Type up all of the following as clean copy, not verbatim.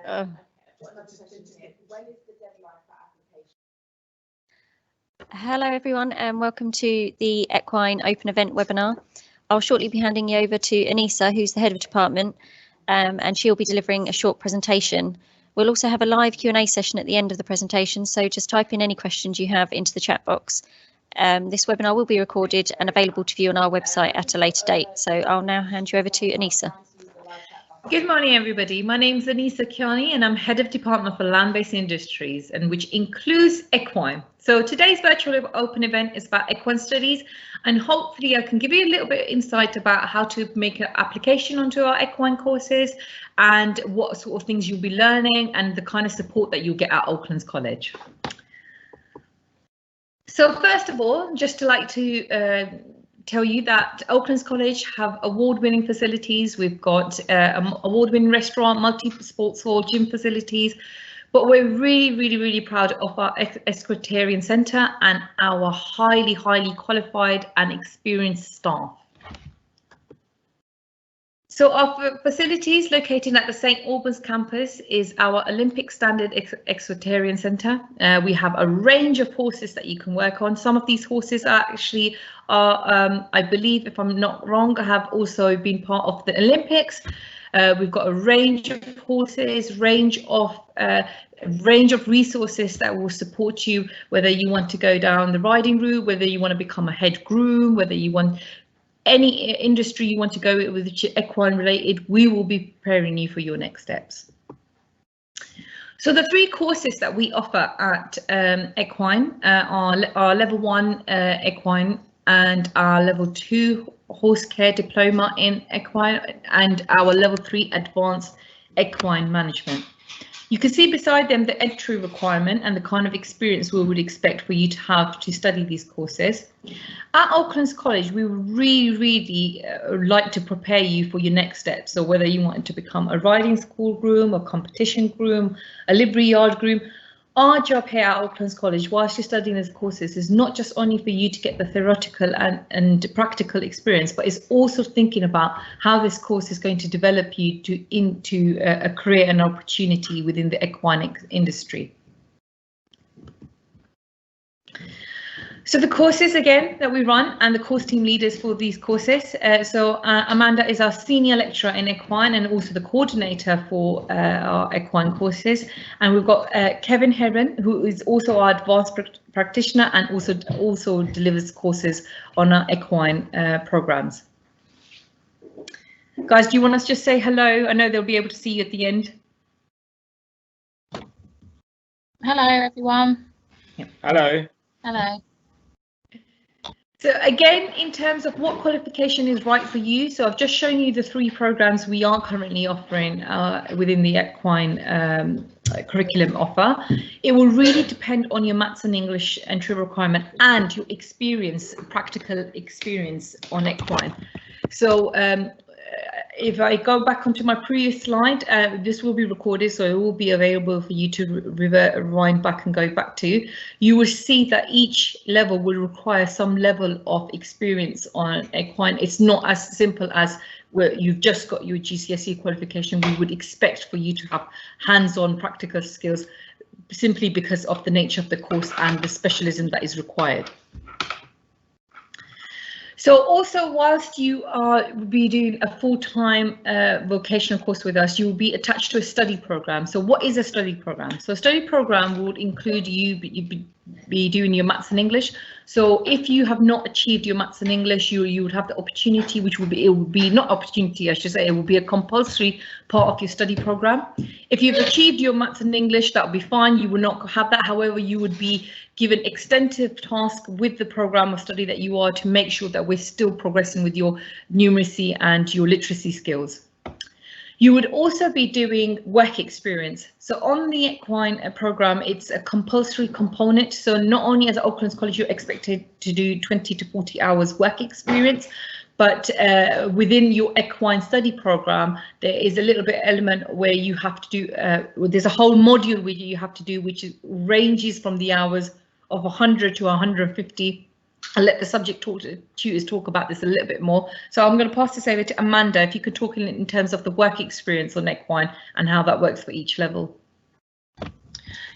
Uh, Hello everyone and welcome to the Equine Open Event webinar. I'll shortly be handing you over to Anissa, who's the head of department, and she'll be delivering a short presentation. We'll also have a live Q&A session at the end of the presentation, so just type in any questions you have into the chat box. This webinar will be recorded and available to view on our website at a later date, so I'll now hand you over to Anissa. Good morning, everybody. My name is Anissa Kiani and I'm Head of Department for Land-Based Industries, and which includes equine. So today's virtual open event is about equine studies, and hopefully I can give you a little bit of insight about how to make an application onto our equine courses and what sort of things you'll be learning and the kind of support that you'll get at Oaklands College. So first of all, just to tell you that Oaklands College have award-winning facilities. We've got award-winning restaurant, multi-sports hall, gym facilities, but we're really proud of our equestrian centre and our highly qualified and experienced staff. So our facilities located at the St Albans campus is our Olympic standard equestrian centre. We have a range of horses that you can work on. Some of these horses are actually, I believe, if I'm not wrong, have also been part of the Olympics. We've got a range of horses, range of resources that will support you, whether you want to go down the riding route, whether you want to become a head groom, whether you want any industry you want to go with equine related, we will be preparing you for your next steps. So the three courses that we offer at Equine are level 1 equine and our level 2 horse care diploma in equine and our level 3 advanced equine management. You can see beside them the entry requirement and the kind of experience we would expect for you to have to study these courses. At Oaklands College, we would really like to prepare you for your next steps. So whether you want to become a riding school groom, a competition groom, a livery yard groom, our job here at Oaklands College, whilst you're studying these courses, is not just only for you to get the theoretical and practical experience, but it's also thinking about how this course is going to develop you into a career and opportunity within the equine industry. So the courses again that we run and the course team leaders for these courses. Amanda is our senior lecturer in equine and also the coordinator for our equine courses. And we've got Kevin Heron, who is also our advanced practitioner and also delivers courses on our equine programs. Guys, do you want us to just say hello? I know they'll be able to see you at the end. Hello, everyone. Yeah. Hello. Hello. So again, in terms of what qualification is right for you, so I've just shown you the three programs we are currently offering within the equine curriculum offer. It will really depend on your maths and English entry requirement and your experience, practical experience on equine. So if I go back onto my previous slide, this will be recorded, so it will be available for you to rewind back and go back to. You will see that each level will require some level of experience on equine. It's not as simple as where you've just got your GCSE qualification. We would expect for you to have hands-on practical skills simply because of the nature of the course and the specialism that is required. So also, whilst you be doing a full-time vocational course with us, you will be attached to a study program. So what is a study program? So a study program would include you be doing your maths and English. So if you have not achieved your maths and English, you would have the opportunity, which will be, it will be not opportunity, I should say, it will be a compulsory part of your study program. If you've achieved your maths and English, that will be fine. You will not have that. However, you would be given extensive task with the program of study that you are to make sure that we're still progressing with your numeracy and your literacy skills. You would also be doing work experience. So on the equine program, it's a compulsory component. So not only as at Oaklands College, you're expected to do 20 to 40 hours work experience, but within your equine study program, there is a little bit element where you have to do, there's a whole module where you have to do, which ranges from the hours of 100 to 150 I'll let the tutors talk about this a little bit more. So I'm going to pass this over to Amanda, if you could talk in terms of the work experience on Equine and how that works for each level.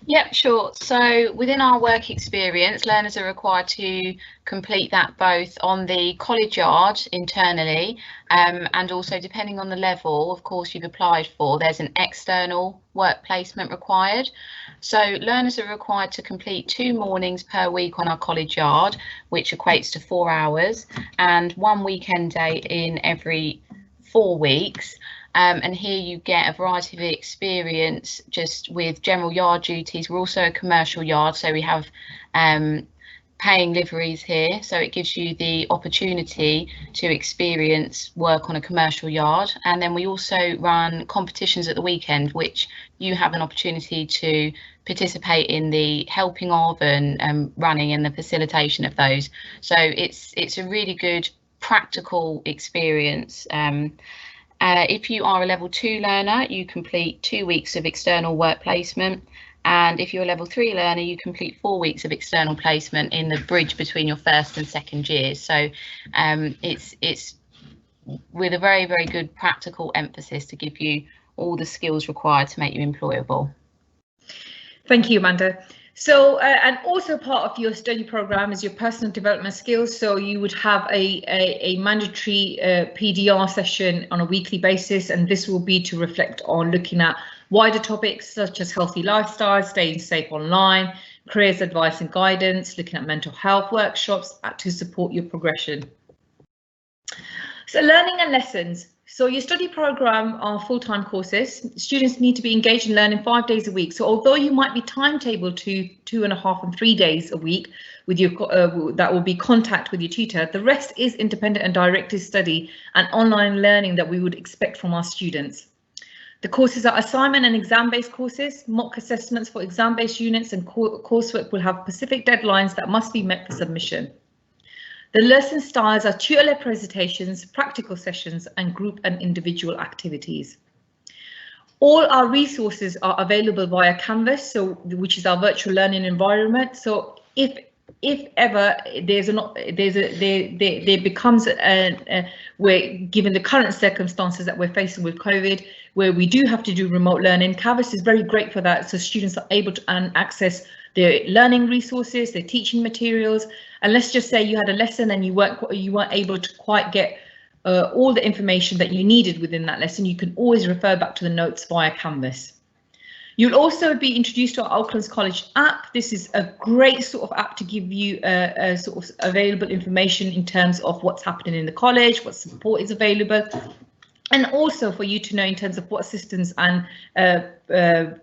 Yep, sure. So within our work experience, learners are required to complete that both on the college yard internally and also, depending on the level, of course, you've applied for, there's an external work placement required. So learners are required to complete 2 mornings per week on our college yard, which equates to 4 hours, and 1 weekend day in every 4 weeks. And here you get a variety of experience just with general yard duties. We're also a commercial yard, so we have paying liveries here, so it gives you the opportunity to experience work on a commercial yard. And then we also run competitions at the weekend, which you have an opportunity to participate in the helping of and running and the facilitation of those. So it's a really good practical experience. If you are a level 2 learner, you complete 2 weeks of external work placement. And if you're a level 3 learner, you complete 4 weeks of external placement in the bridge between your first and second years. So it's with a very, very good practical emphasis to give you all the skills required to make you employable. Thank you, Amanda. So, and also part of your study program is your personal development skills. So you would have a mandatory PDR session on a weekly basis, and this will be to reflect on looking at wider topics such as healthy lifestyle, staying safe online, careers advice and guidance, looking at mental health workshops to support your progression. So learning and lessons. So your study program are full-time courses. Students need to be engaged in learning 5 days a week. So although you might be timetabled to 2.5 and 3 days a week with your that will be contact with your tutor, the rest is independent and directed study and online learning that we would expect from our students. The courses are assignment and exam-based courses. Mock assessments for exam-based units and coursework will have specific deadlines that must be met for submission. The lesson styles are tutor-led presentations, practical sessions, and group and individual activities. All our resources are available via Canvas, which is our virtual learning environment. So if ever there becomes where, given the current circumstances that we're facing with COVID, where we do have to do remote learning, Canvas is very great for that. So students are able to access their learning resources, their teaching materials. And let's just say you had a lesson and you weren't able to quite get all the information that you needed within that lesson, you can always refer back to the notes via Canvas. You'll also be introduced to our Oaklands College app. This is a great sort of app to give you sort of available information in terms of what's happening in the college, what support is available, and also for you to know in terms of what assistance and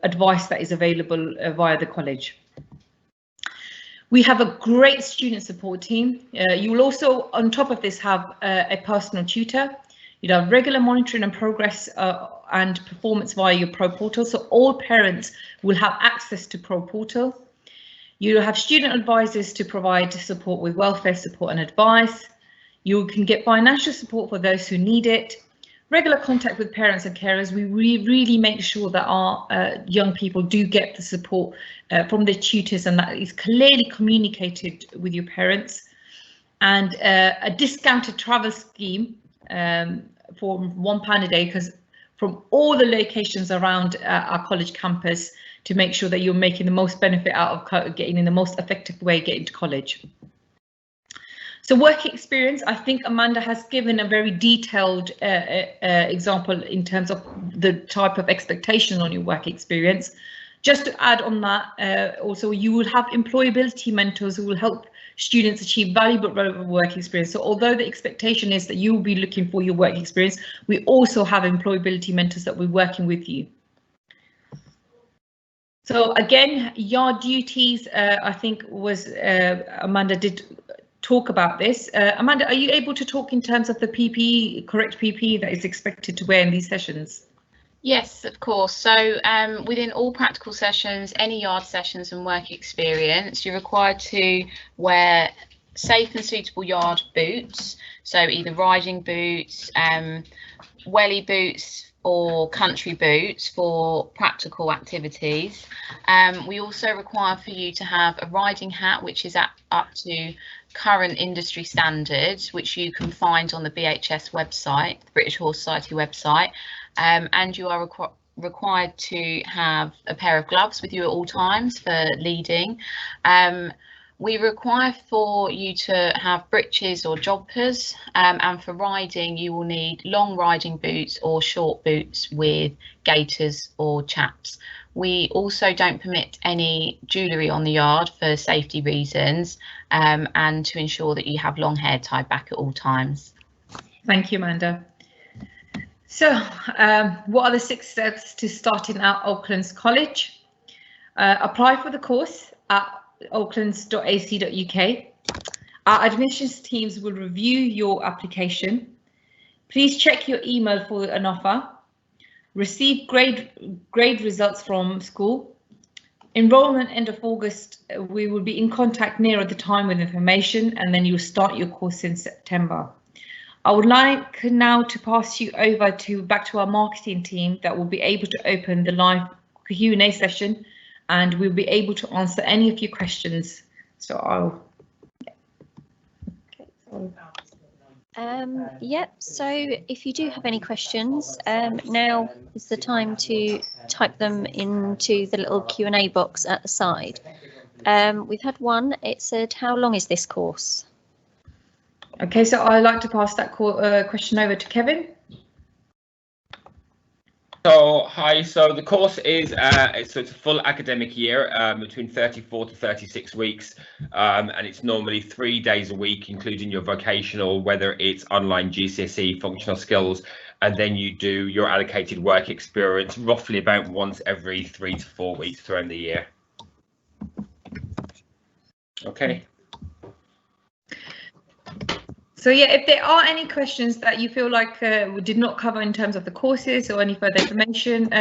advice that is available via the college. We have a great student support team. You will also, on top of this, have a personal tutor. You'd have regular monitoring and progress and performance via your Pro Portal. So all parents will have access to Pro Portal. You have student advisors to provide support with welfare support and advice. You can get financial support for those who need it. Regular contact with parents and carers. We really make sure that our young people do get the support from their tutors, and that is clearly communicated with your parents. And a discounted travel scheme for £1 a day, because from all the locations around our college campus, to make sure that you're making the most benefit out of getting in the most effective way getting to college. So work experience, I think Amanda has given a very detailed example in terms of the type of expectation on your work experience. Just to add on that, also you will have employability mentors who will help students achieve valuable work experience. So although the expectation is that you will be looking for your work experience, we also have employability mentors that we're working with you. So again, yard duties, I think was Amanda did talk about this. Amanda, are you able to talk in terms of the PPE, correct PPE that is expected to wear in these sessions? Yes, of course. So within all practical sessions, any yard sessions and work experience, you're required to wear safe and suitable yard boots. So either riding boots, welly boots or country boots for practical activities. We also require for you to have a riding hat, which is up to current industry standards, which you can find on the BHS website, the British Horse Society website, and you are required to have a pair of gloves with you at all times for leading. We require for you to have breeches or joggers, and for riding you will need long riding boots or short boots with gaiters or chaps. We also don't permit any jewellery on the yard for safety reasons, and to ensure that you have long hair tied back at all times. Thank you, Amanda. So what are the 6 steps to starting at Oaklands College? Apply for the course at oaklands.ac.uk. Our admissions teams will review your application. Please check your email for an offer. Receive grade results from school. Enrollment end of August. We will be in contact nearer the time with information, and then you'll start your course in September. I would like now to pass you over back to our marketing team that will be able to open the live Q&A session, and we'll be able to answer any of your questions. So Yep, so if you do have any questions, now is the time to type them into the little Q&A box at the side. We've had one. It said, how long is this course? Okay, so I'd like to pass that question over to Kevin. So hi, so the course is it's a full academic year, between 34 to 36 weeks, and it's normally 3 days a week, including your vocational, whether it's online GCSE, functional skills, and then you do your allocated work experience roughly about once every 3 to 4 weeks throughout the year. Okay. So yeah, if there are any questions that you feel like we did not cover in terms of the courses or any further information,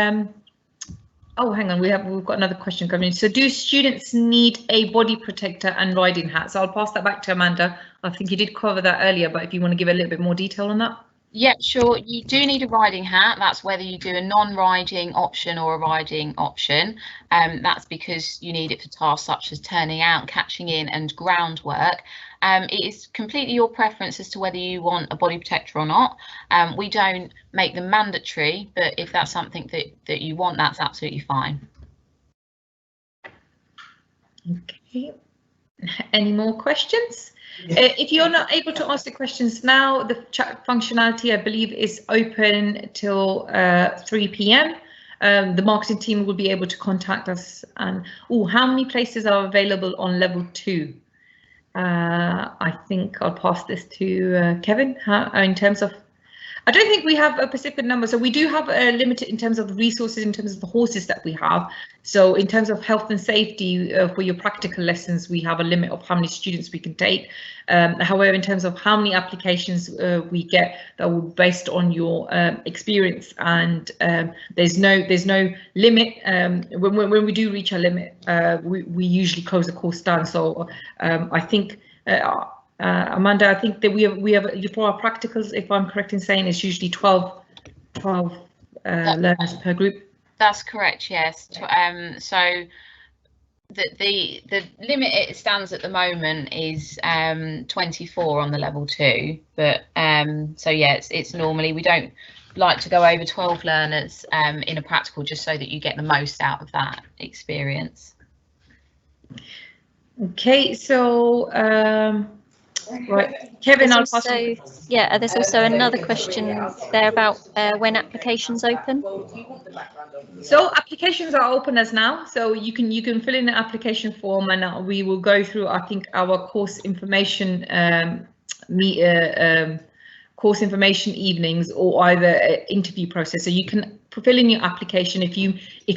oh, hang on, we've got another question coming in. So do students need a body protector and riding hat? So I'll pass that back to Amanda. I think you did cover that earlier, but if you want to give a little bit more detail on that. Yeah, sure. You do need a riding hat. That's whether you do a non-riding option or a riding option. That's because you need it for tasks such as turning out, catching in and groundwork. It is completely your preference as to whether you want a body protector or not. We don't make them mandatory, but if that's something that you want, that's absolutely fine. Okay. Any more questions? If you're not able to ask the questions now, the chat functionality, I believe, is open till 3 p.m. The marketing team will be able to contact us. And how many places are available on level 2? I think I'll pass this to Kevin. In terms of, I don't think we have a specific number, so we do have a limited in terms of the resources, in terms of the horses that we have. So in terms of health and safety for your practical lessons, we have a limit of how many students we can take. However, in terms of how many applications we get, that will be based on your experience, and there's no limit. When we do reach a limit, we usually close the course down. So I think. Amanda, I think that we have for our practicals, if I'm correct in saying, it's usually 12 learners per group. That's correct, yes. So the limit it stands at the moment is 24 on the level 2, but so yeah, it's normally, we don't like to go over 12 learners in a practical, just so that you get the most out of that experience. Okay, so right, Kevin, I'll pass. Yeah, there's also another question there about when applications open. So applications are open as now, so you can fill in the application form, and we will go through, I think, our course information course information evenings, or either interview process. So you can fill in your application. If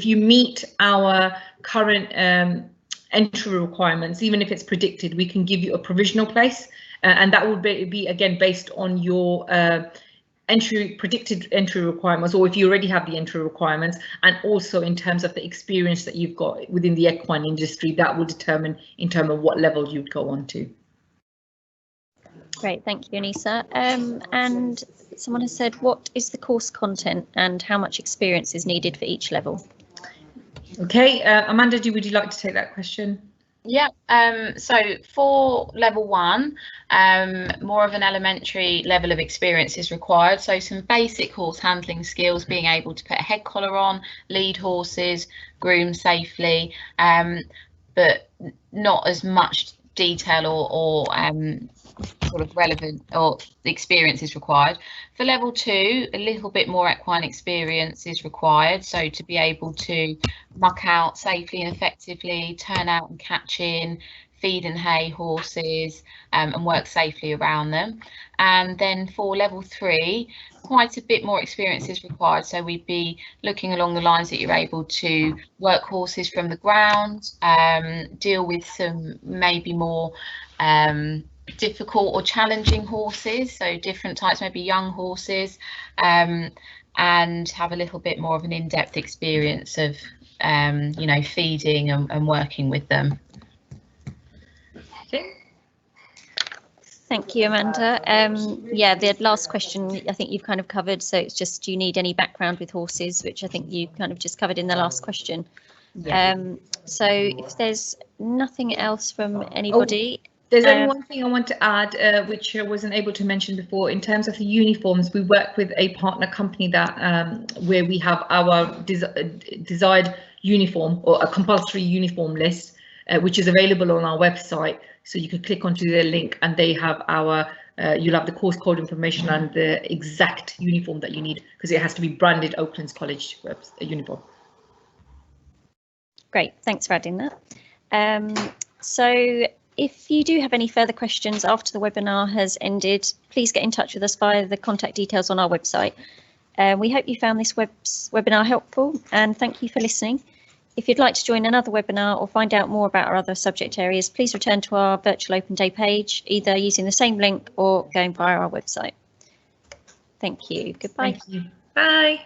you meet our current entry requirements, even if it's predicted, we can give you a provisional place, and that will be again based on your predicted entry requirements, or if you already have the entry requirements, and also in terms of the experience that you've got within the equine industry, that will determine in terms of what level you'd go on to. Great, thank you, Anissa. And someone has said, what is the course content and how much experience is needed for each level? Okay, Amanda, would you like to take that question? Yeah, so for level 1, more of an elementary level of experience is required. So some basic horse handling skills, being able to put a head collar on, lead horses, groom safely, but not as much detail or sort of relevant or experience is required. For level 2, a little bit more equine experience is required. So to be able to muck out safely and effectively, turn out and catch in, feed and hay horses, and work safely around them. And then for level 3, quite a bit more experience is required. So we'd be looking along the lines that you're able to work horses from the ground, deal with some maybe more difficult or challenging horses, so different types, maybe young horses, and have a little bit more of an in-depth experience of you know, feeding and working with them. Okay. Thank you, Amanda. Yeah, the last question I think you've kind of covered, so it's just, do you need any background with horses, which I think you kind of just covered in the last question. Yeah. So if there's nothing else from anybody. There's only one thing I want to add, which I wasn't able to mention before. In terms of the uniforms, we work with a partner company that where we have our desired uniform or a compulsory uniform list, which is available on our website. So you can click onto their link, and they have our. You'll have the course code information and the exact uniform that you need, because it has to be branded Oaklands College uniform. Great, thanks for adding that. So if you do have any further questions after the webinar has ended, please get in touch with us via the contact details on our website. We hope you found this webinar helpful, and thank you for listening. If you'd like to join another webinar or find out more about our other subject areas, please return to our virtual open day page, either using the same link or going via our website. Thank you. Goodbye. Thank you. Bye.